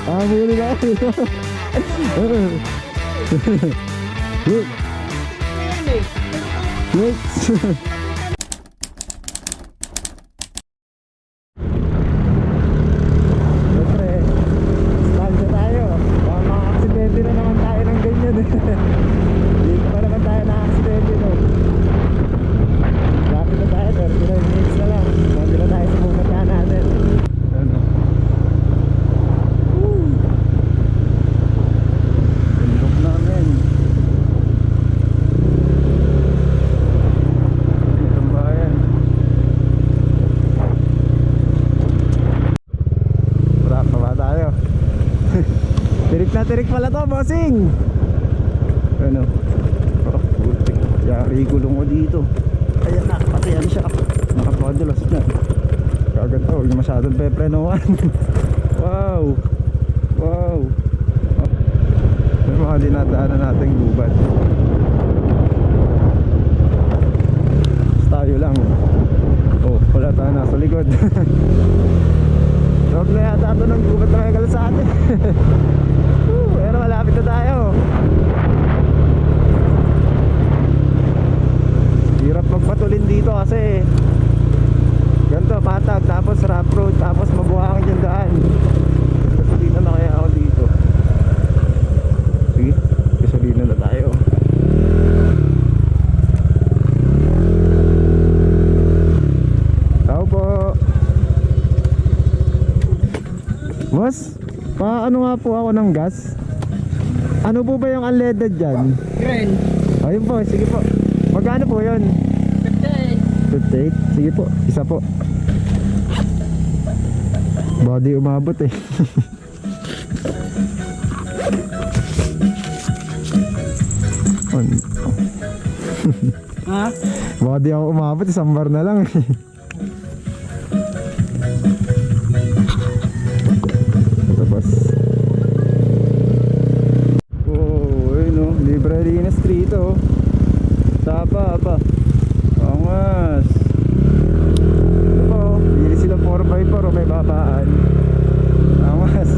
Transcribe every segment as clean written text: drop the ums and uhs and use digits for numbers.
Ah, muli na ako. Look. Siyempre, stand na tayo. Baka maka-aksidente na naman tayo ng ganyan. Dito pa naman tayo na-aksidente, no? Lapit na tayo, 39 minutes na lang. Nandito na tayo sa pupunta natin. Ano? Bundok namin. Itong bayan. Wala pa ba tayo? Tirik na tirik pala to, bossing! Ano? Oh, putik. Yari gulong ko dito. Ayan na, pati yan siya. Nakapadulas na. Kaganda, huwag na masyadong peprenoan. Wow! Wow! Oh. May mga dinadaanan nating gubat. Tayo lang. Oh, wala tayo nasa likod. Huwag na yata ito ng gubat na may kalasate. Pero malapit na tayo. Hirap magpatulin dito kasi ganito, patag, tapos rough road, tapos mabuhangin yung daan. Gasolina na kaya ako dito. Sige, gasolina na tayo. Tao po. Boss, paano nga po ako ng gas? Ano po ba yung unleaded dyan? Green. Ayun po, sige po. Magkano po yun? 58. 58? Sige po, isa po. Body umabot eh. Ha? Body ako umabot, isang bar na lang eh. Tapos oh, ayun o, library na street o. Tapa pa. Angas. Ito po, bili sila 4x4 o may babaan. Angas.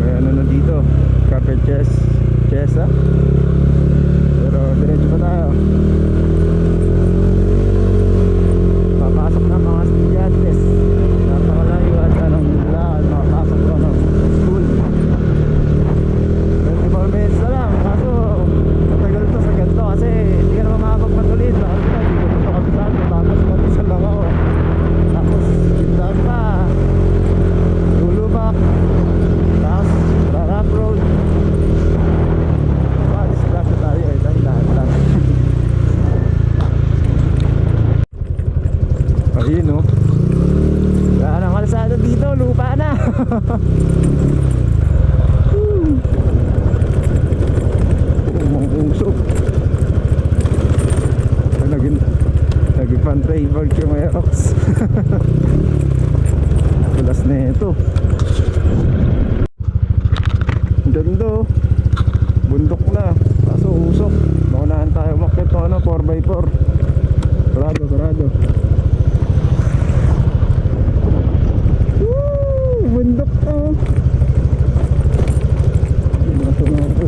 May ano na dito, carpet chest ha. Pero diretso pa tayo. Papasok na mga estudyantes. Napakalayo at anong laan makapasok ko ng school. 24 minutes na lang. Kaso matagal to sa ganito kasi hindi ka naman makapagpatulin. Bakit ka? Hindi ko ito kabisado. Tapos mag-isang lang ako. Tapos tindahan pa. Lulubak. Tapos rough road. Disgrasya tayo eh. Dahan lang. Ayun o. Wala nang kalsada dito. Lupa na. Usok. Naging fan favorite yung Aerox. Tulas na ito. Ganda oh. Bundok na. Kaso usok. Naunahan tayo umakyat to ano, 4x4. Sarado. Woo! Bundok to. Nasa na ako.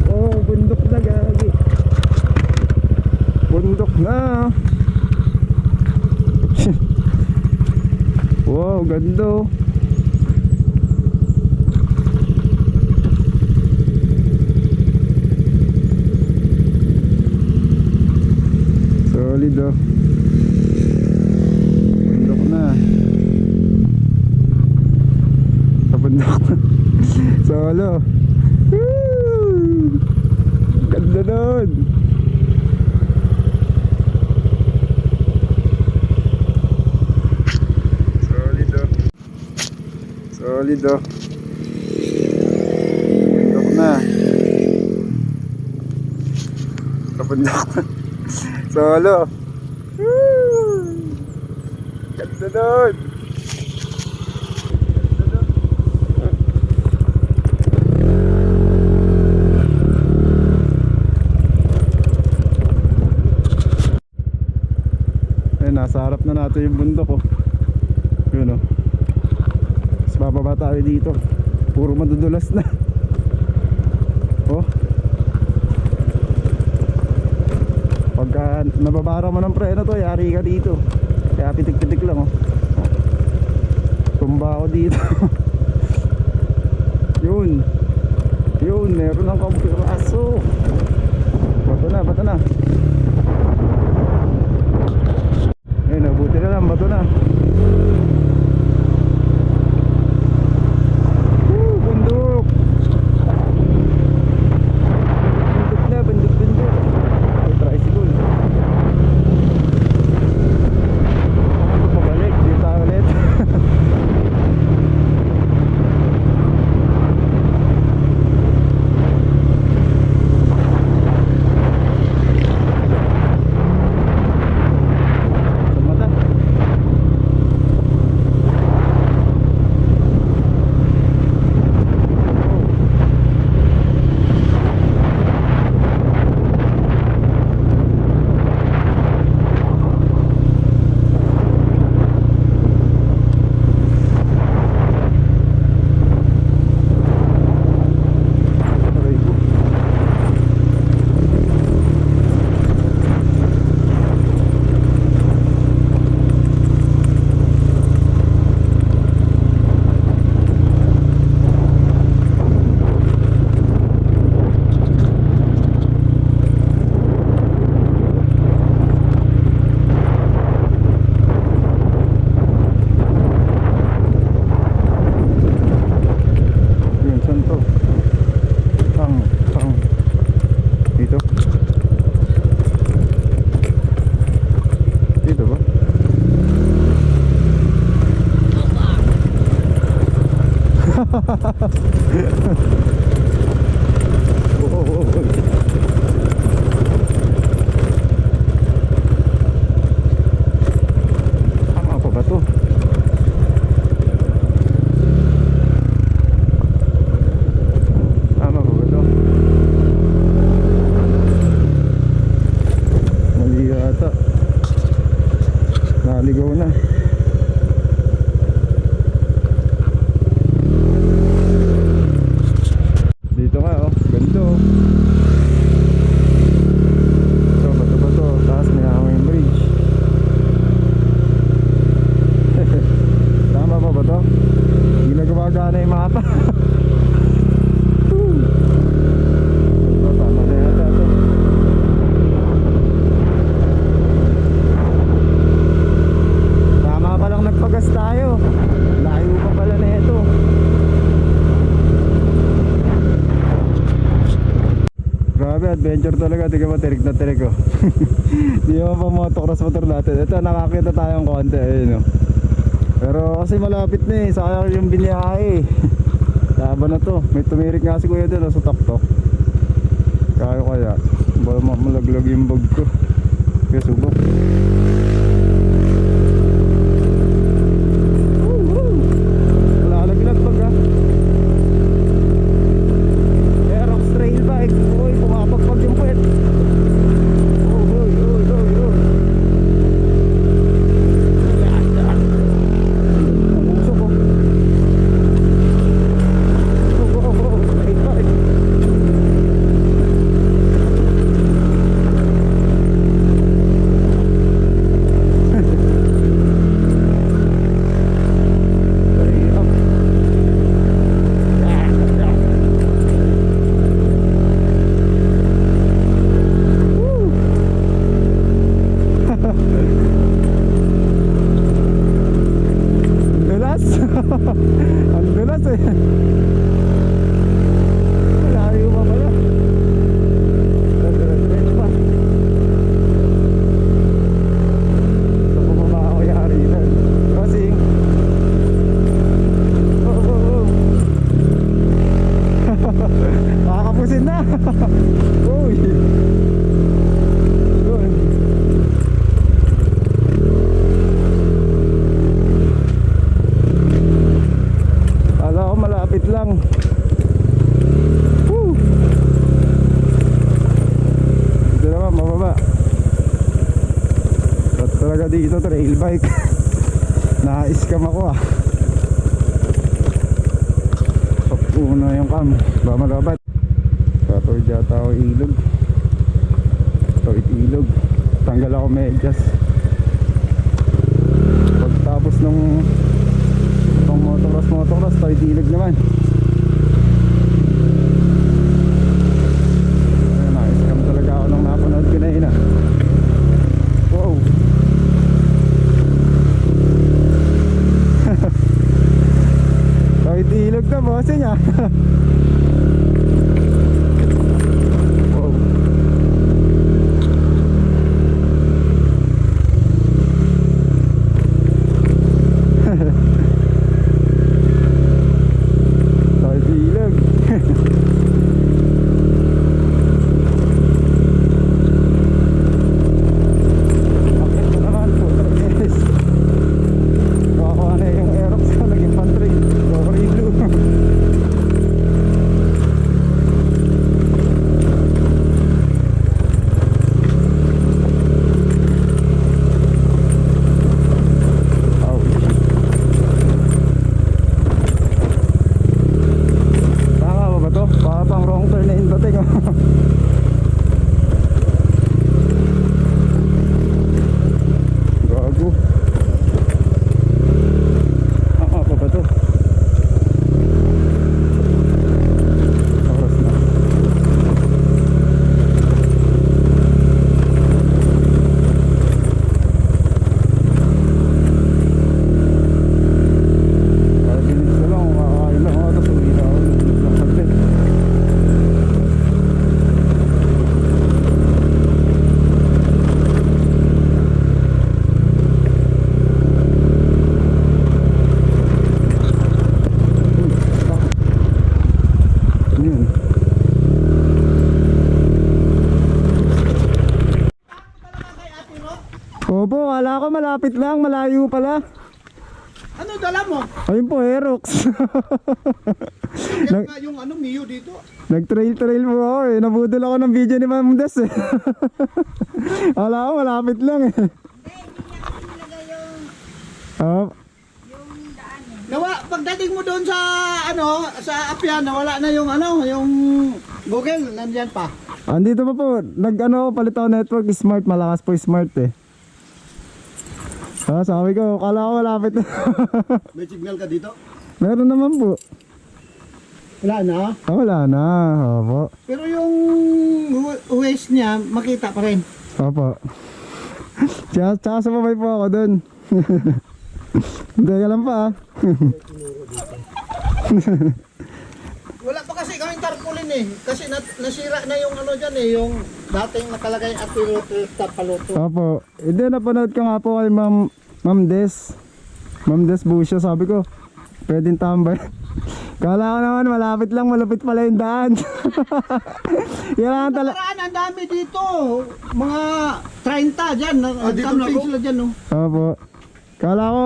Oh, bundok na gagi. Bundok na. Wow, ganda. Solid oh. Bundok na. Sa bundok. Solo. Woo! Ganda nun. Solid oh. Solid oh. Bundok na. Sa bundok na. Solo. Woo! Ganda nun. Eh, nasa harap na natin yung bundok oh. Yun oh. Mas bababa tayo dito. Puro madudulas na. Oh. Pagka nababara mo ng preno to, yari ka dito. Kaya pitik-pitik lang oh. Tumba ako dito. Yun. Yun, meron ng kampiraso. Bato na, bato na. Ayun, nabuti na lang, bato na. Bundok. Bundok na, bundok, bundok. May tricycle. Pabalik, dito tayo ulit. Sa mata. Aray ko. Yun, saan to? Pang. Dito? Dito ba? Tama pa ba to? Tama pa ba to? Mali yata. Naligaw na. Dito nga oh, ganito oh. So, bato-bato, taas may hanging bridge. Tama pa ba to? Hindi na gumagana yung mapa. Tama na yata to. Tama pa lang nagpagas tayo. Layo pa pala na ito. Grabe, adventure talaga. Tingnan mo, tirik na tirik oh. Di mo pa motocross motor natin. Ito, nakakita tayong konti. Ayun oh. Pero kasi malapit na eh. Sayang yung biniyahe. Laban na to. May tumirik nga si kuya doon sa tuktok. Kaya baka malaglag yung bag ko. Kaya subok. Lalaglag bag ah. Aerox trail bike. Uy, pumapagpag yung puwet. Uy. Pumusok ko. Trail bike. talaga dito, trail bike. Na-scam ako ah. Papuno yung cam, ba malabat. Tatawid yata ako ilog. Tawid ilog. Tanggal ako medyas. Pagtapos nung motocross, tawid ilog naman. Ayun, na-scam talaga ako nung napanood ko na yun ah. Wow. Tawid ilog na bossing ah. Wow. Tawid ilog. Bakit mo naman po, guys? Nakakuha na yung Aerox ko, naging pantry. Over blue. Oh, shit. Tama ba to? Para pang wrong turn na indating oh. Gago. Tama pa ba to? Oras na. Kaya bilis na lang, kakain lang ako, tapos uwi na ako. Lang saglit. Ano yun? Opo, kala ko malapit lang, malayo pala. Ano dala mo? Ayun po, Aerox. Yan nga yung ano, Mio dito. Nag-trail po ako eh. Nabudol ako ng video ni Ma'am Des eh. Kala ko malapit lang eh. Oh, Nawa, pagdating mo doon sa ano, sa Appian, nawala na yung ano, yung Google, nandyan pa. andito pa po. Nag-ano, palit ako network smart. Malakas po smart eh. Ah, sabi ko, kala ko malapit na. May signal ka dito? Meron naman po. Wala na. Ah, wala na. Opo. Pero yung waste niya, makita pa rin. Opo. Tsaka sumabay po ako dun. Hindi ka lang pa ah. Wala pa kasi kaming tarpaulin eh. Kasi nasira na yung ano dyan eh, yung dating nakalagay at paluto. Opo. Hindi, napanood ko nga po kay Ma'am Des. Ma'am Des Busio, sabi ko, pwedeng tambay. Kala ko naman, malapit lang, malapit pala yung daan. Kailangan talaga. Nakaraan, ang dami dito. Mga 30 dyan. Camping sila dyan no. Opo. Kala ko,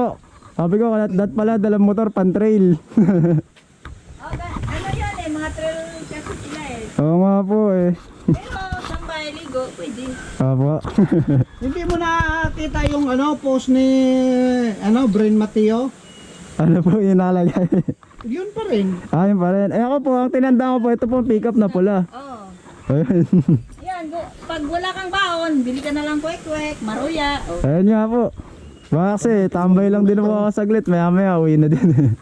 sabi ko, dat pala, dalang motor, pan-trail. Ano yan eh, mga trail kasi sila eh. Oo nga po eh. Pero sambay, ligo, pwede. Opo. Hindi mo nakita yung ano, post ni ano, Brain Mateo? Ano po yung nalagay? Yun pa rin. Ayun pa rin. Eh ako po, ang tinanda ko po, ito po pick up na pula. Oo. Ayun. Yan, pag wala kang baon, bili ka na lang kwek-kwek, maruya. Oh. Ayun nga po. Baka kasi, tambay lang din po ako saglit. Maya maya, uwi na din.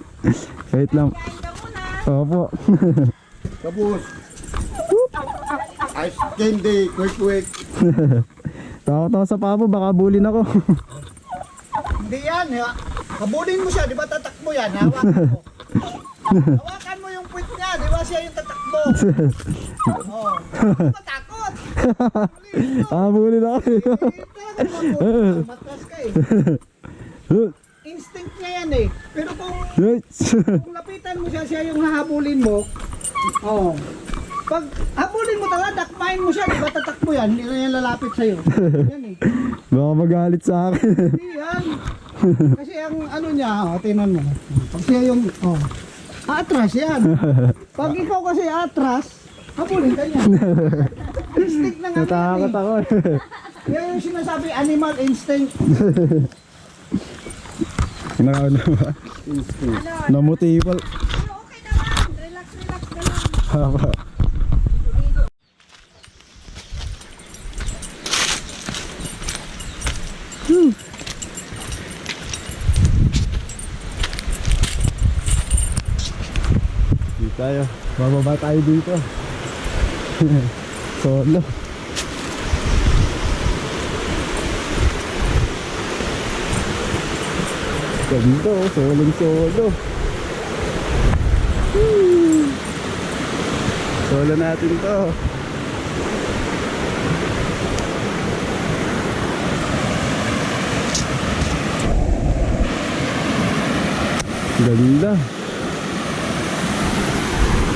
Wait lang. Kain ka muna. Opo. Kapus. Ice candy, quick. Takot ako sa pabo, baka bulin ako. Hindi yan. Habulin mo siya, di ba tatakbo yan? Hawakan mo. Hawakan mo yung puwit niya, di ba siya yung tatakbo? Oh. Matakot. Bulin ako. Matras ka eh. Instinct niya yan eh. Pero kung lapitan mo siya, siya yung hahabulin mo. Oh. Pag habulin mo talaga, dakmain mo siya, di ba tatakbo yan? Hindi na yan lalapit sa'yo. Yan eh. Baka magalit sa akin. Hindi yan. Kasi ang ano niya, tinan mo. Pag siya yung, atras yan. Pag ikaw kasi atras, habulin ka niya. Instinct na nga yan Natakot eh. ako. Yan yung sinasabi, animal instinct. Ano ba? Namuti pal. Okay naman. Relax ka lang. Haba. Dito tayo. Bababa tayo dito. Solo. Ganda oh, solo. Solo natin to. Ganda.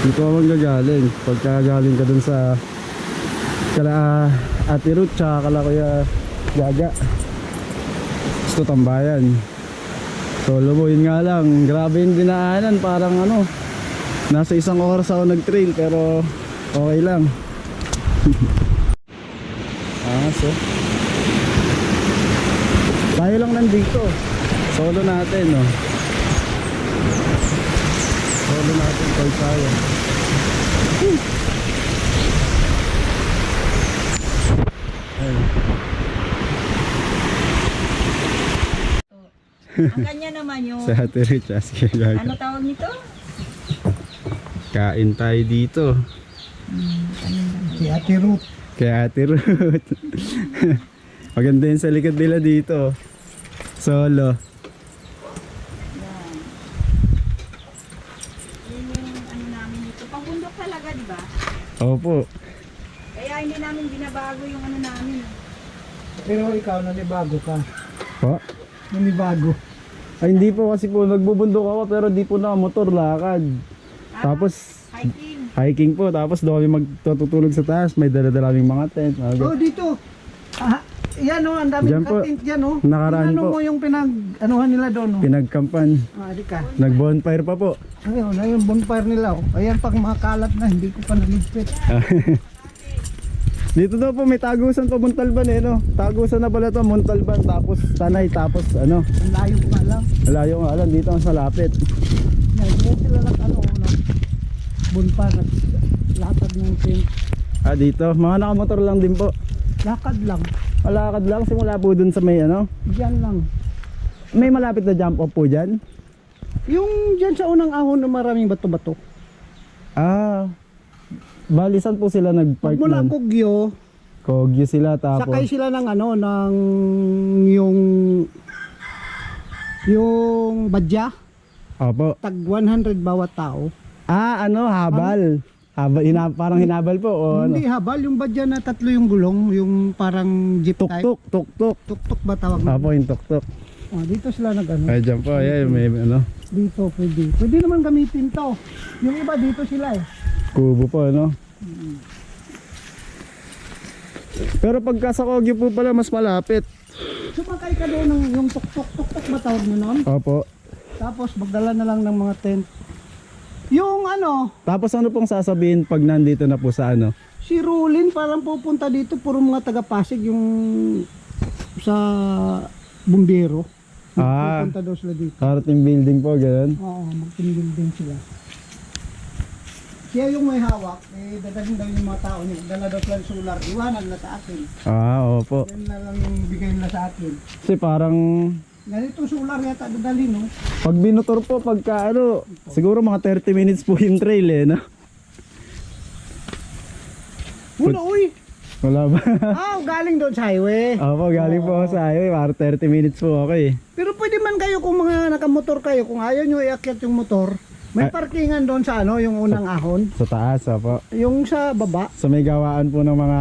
Dito ako gagaling. Pagka galing ka dun sa kala Ate Ruth tsaka kala Kuya Gaga. Gusto tambayan. Solo mo, yun nga lang. Grabe yung dinaanan. Parang ano, nasa 1 oras ako nag-trail pero okay lang. So tayo lang nandito. Solo natin, no? Solo natin, tayo. Ayun. Ang kanya naman yung, Sa Ate Rich, sige Gaga. ano tawag nito? Kain tayo dito. Si Ate Ruth. Kay Ate Ruth. Maganda yun sa likod nila dito. Solo. Yun yung ano namin dito. Pabundok talaga, di ba? Opo. Kaya hindi namin binabago yung ano namin. Pero ikaw, nanibago ka. Po? Nanibago. Ay hindi po kasi po nagbubundok ako pero di po nakamotor lakad. Tapos Hiking. hiking po tapos doon kami magtutulog sa taas. May dala-dala kaming mga tent. Oh, dito. Yan oh, ang daming Diyan po. katent dyan oh. Nakaraan Ano po. mo yung pinag-anuhan nila doon oh. Pinagkampan. Di ka. Nag-bonfire pa po. Ayun, ayun, bonfire nila oh. Ayan pag makalat na, hindi ko pa naligpit. Dito daw po may tagusan pa Montalban eh no. Tagusan na pala to Montalban tapos Tanay tapos ano. Ang layo nga lang. Malayo nga lang dito ang sa lapit. Yan, yan sila lang ano, bonfire at latag ng tent. Dito mga nakamotor lang din po. Lakad lang. Malakad lang simula po dun sa may ano. Diyan lang. May malapit na jump off po dyan. Yung dyan sa unang ahon na maraming bato-bato. Balisan po sila nag-park Pag mula nun. Kogyo, Kogyo sila tapos sakay sila ng ano, ng yung badya, Opo. tag 100 bawat tao. Habal. Parang hinabal po o ano. Hindi habal, yung badya na tatlo yung gulong, yung parang jeep type. Tuk-tuk. Tuk-tuk ba tawag mo? Opo, yung tuk-tuk. Dito sila nag ano. Ay, dyan po. Ayan, may ano. Dito pwede. Pwede naman gamitin to. Yung iba dito sila eh. Kubo po, ano. Pero pagka sa Kogyo po pala, mas malapit. Sumakay ka doon ng yung tuk-tuk ba tawag mo nun? Opo. Tapos magdala na lang ng mga tent. Yung ano, Tapos ano pong sasabihin pag nandito na po sa ano? si Rulin parang pupunta dito, puro mga taga-Pasig yung sa bumbero. Pupunta daw sila dito. Karating building po, ganun. Oo, mag-building sila. Siya yung may hawak, dadalhin daw yung mga tao niya. Dala daw sila ng solar, iwanan na sa akin. Opo. Yan na lang yung bigay nila sa akin. Kasi parang Ganito solar yata dadalhin, no? pag binotor po, pagka ano, siguro mga 30 minutes po yung trail eh, no? Wala, uy! Wala ba? Galing doon sa highway. Opo, galing po ako sa highway, para 30 minutes po ako eh. Pero pwede man kayo kung mga nakamotor kayo, kung ayaw nyo iakyat yung motor, may parkingan doon sa ano, yung unang ahon. Sa taas, opo. Yung sa baba. So may gawaan po ng mga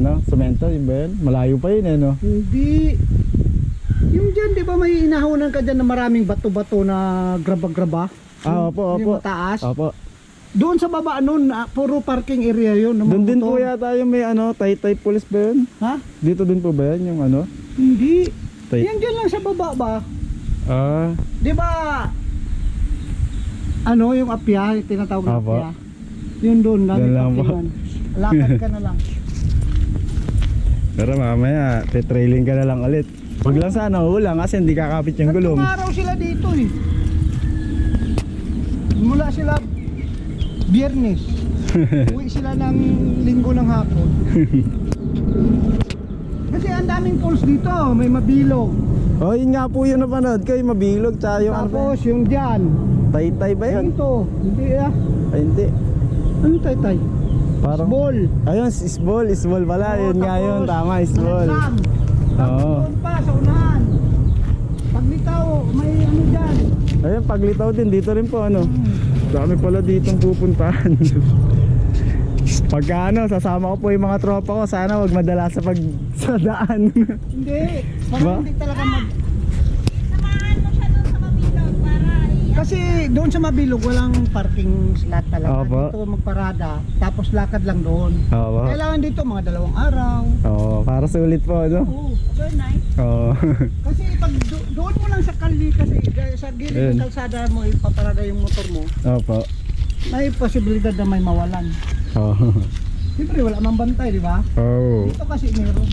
ano, semento, yun ba yun? Malayo pa yun eh, no? Hindi. Yung dyan, di ba may inahonan ka dyan na maraming bato-bato na graba-graba? Opo, opo. Yung mataas. Opo. Doon sa baba nun, puro parking area yun. ng mga Doon din po motor. yata yung may ano, Taytay Police ba yun? Ha? Dito din po ba yun yung ano? Hindi. Tay. Yan dyan lang sa baba ba? Ah, Di ba, ano yung apya, yung tinatawag na Apo. apya? Yun doon, Doon lang po. parkingan. Lakad ka na lang. Pero mamaya, titrailing ka na lang ulit. Huwag lang sana ulang kasi hindi kakapit yung gulong. Tatlong araw sila dito eh. Mula sila Biyernes. Uwi sila ng Linggo ng hapon. Kasi ang daming falls dito, may Mabilog. Oh, yun nga po yung napanood ko, yung Mabilog, tsaka yung ano ba Tapos yung dyan. yun? Taytay ba yun? Ito, hindi ah. Ay, hindi. Ano tay-tay? Parang... Ball. Ayun, isbol pala, Oo, yun nga tapos, yun, tama, isbol. Sam. Oo. Tapos doon pa sa unahan. Paglitaw, may ano dyan. Ayun, paglitaw din, dito rin po ano. Dami pala ditong pupuntahan. Pagka ano, sasama ko po yung mga tropa ko, sana wag madala sa sa daan. Hindi. Ba? Parang hindi talaga Samahan mo siya doon sa Mabilog para Kasi doon sa Mabilog walang parking slot talaga. Opo. Dito magparada, tapos lakad lang doon. Oo. Kailangan dito mga 2 araw. Oo, para sulit po, ano? Oo. overnight. Oo. Kasi pag doon mo lang sa kalye kasi sa gilid Ayun. ng kalsada mo ipaparada yung motor mo, Opo. may posibilidad na may mawalan. Oo. Siyempre wala mang bantay, di ba? Oo. Dito kasi meron.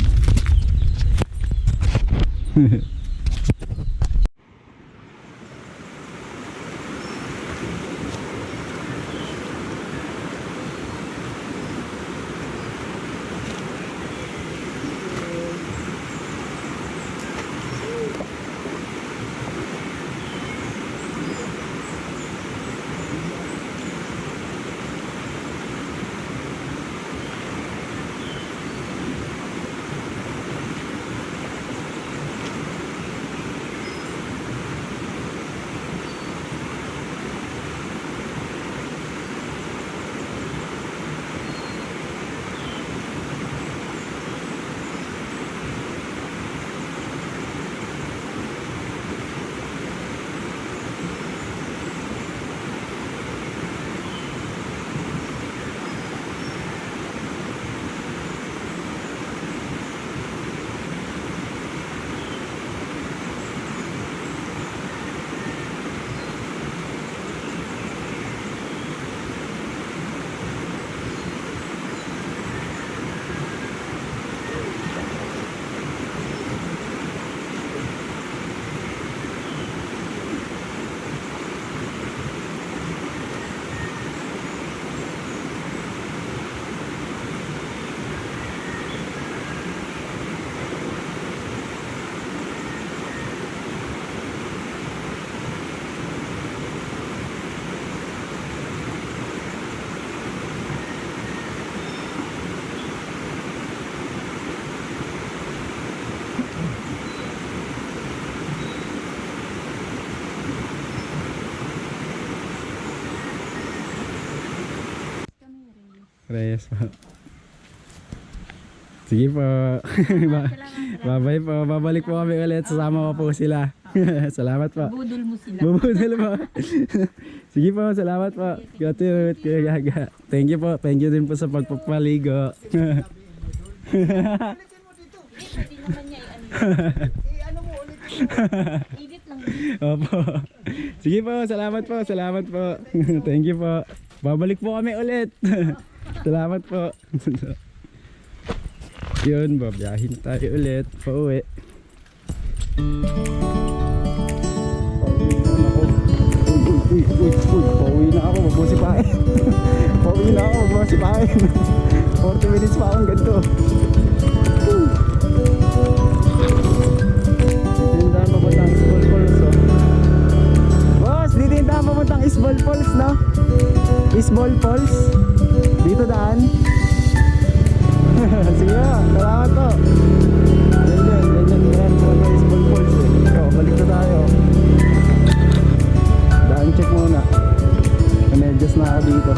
Reyes po. Sige po. Bye-bye po. Babalik po kami ulit. Sasama ko po sila. Salamat po. Budol mo sila. Bubudol po. Sige po. Salamat po. Gatut. Kuya Gaga. Thank you po. Thank you din po sa pagpapaligo. Ulitin mo dito. Pwede naman niya Ano mo ulitin mo. edit lang. Opo. Sige po. Salamat po. Salamat po. Thank you po. Babalik po kami ulit. Salamat po. Yun, babiyahin tayo ulit. Pauwi. Pauwi na ako. Magbusipain. Pauwi na ako. Magbusipain. 40 minutes pa akong ganito. Ditindahan papuntang Isbol Falls, oh. Boss, ditindahan papuntang Isbol Falls, no? Isbol Falls. Dito daan. Sige nga, salamat po. Ganyan po sa Isbol Falls, eh. So, balik na tayo. Daan check muna. Medyas na ako dito.